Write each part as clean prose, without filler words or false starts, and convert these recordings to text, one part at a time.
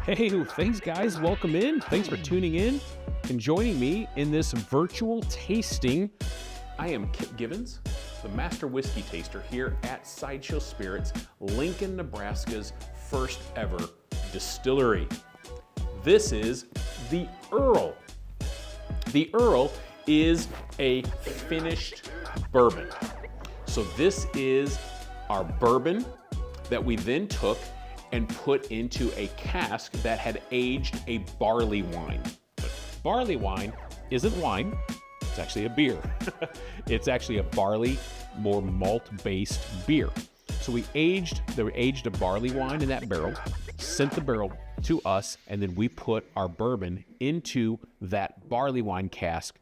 Hey, thanks guys. Welcome in. Thanks for tuning in and joining me in this virtual tasting. I am Kip Gibbons, the master whiskey taster here at Sideshow Spirits, Lincoln, Nebraska's first ever distillery. This is the Earle. The Earle is a finished bourbon. So this is our bourbon that we then took and put into a cask that had aged a barley wine. But barley wine isn't wine, it's actually a beer. It's actually a barley, more malt-based beer. So we aged a barley wine in that barrel, sent the barrel to us, and then we put our bourbon into that barley wine cask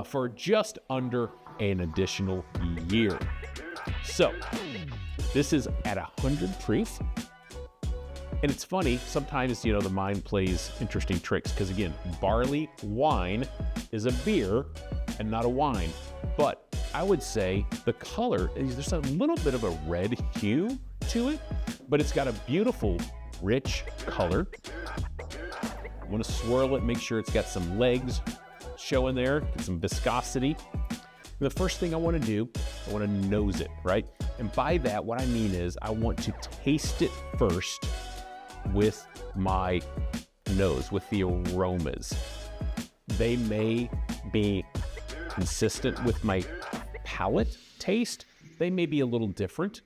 for just under an additional year. So this is at 100 proof. And it's funny, sometimes, the mind plays interesting tricks because, again, barley wine is a beer and not a wine. But I would say the color, there's a little bit of a red hue to it, but it's got a beautiful, rich color. I want to swirl it, make sure it's got some legs showing there, get some viscosity. And the first thing I want to do, I want to nose it, right? And by that, what I mean is I want to taste it first with my nose, with the aromas. They may be consistent with my palate taste. They may be a little different,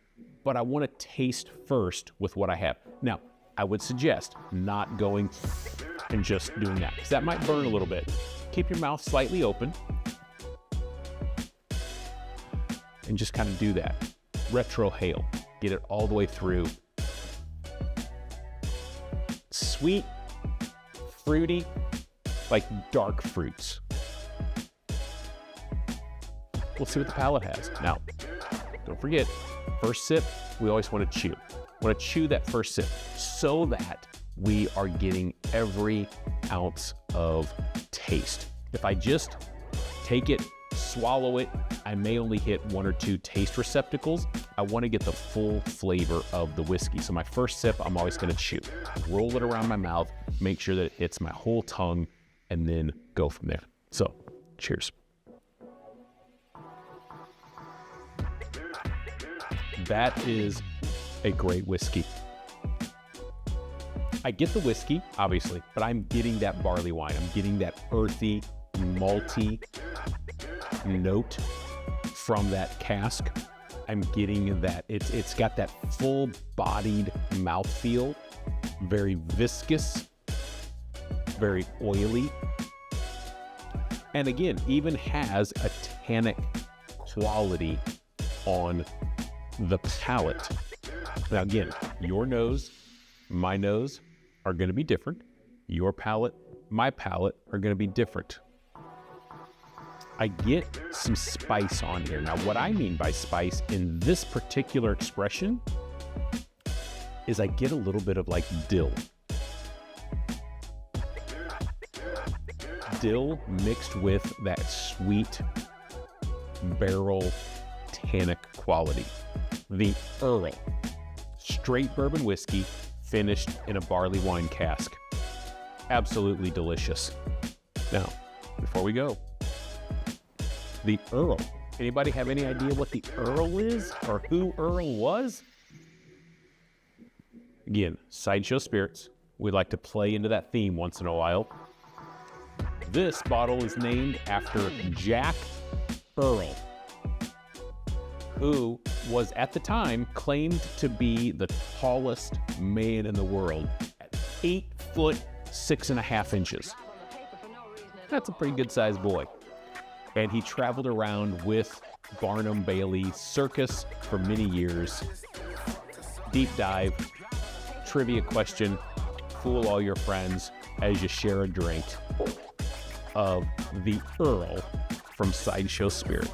but I want to taste first with what I have. Now, I would suggest not going and just doing that, because that might burn a little bit. Keep your mouth slightly open and just kind of do that. Retrohale, get it all the way through. Sweet, fruity, like dark fruits. We'll see what the palate has. Now, don't forget, first sip, we always want to chew. Want to chew that first sip so that we are getting every ounce of taste. If I just take it, swallow it, I may only hit one or two taste receptacles. I want to get the full flavor of the whiskey. So my first sip, I'm always going to chew. Roll it around my mouth, make sure that it hits my whole tongue, and then go from there. So, cheers. That is a great whiskey. I get the whiskey, obviously, but I'm getting that barley wine. I'm getting that earthy, malty note from that cask. I'm getting that it's got that full-bodied mouthfeel, very viscous, very oily, and again, even has a tannic quality on the palate. Now again, your nose, my nose are going to be different. Your palate, my palate are going to be different. I get some spice on here. Now, what I mean by spice in this particular expression is I get a little bit of like dill. Dill mixed with that sweet barrel tannic quality. The Earle, straight bourbon whiskey finished in a barley wine cask. Absolutely delicious. Now, before we go, the Earle. Anybody have any idea what the Earle is or who Earle was? Again, Sideshow Spirits. We like to play into that theme once in a while. This bottle is named after Jack Earle, who was at the time claimed to be the tallest man in the world at 8 foot 6.5 inches. That's a pretty good sized boy. And he traveled around with Barnum Bailey Circus for many years. Deep dive, trivia question, fool all your friends as you share a drink of the Earle from Sideshow Spirits.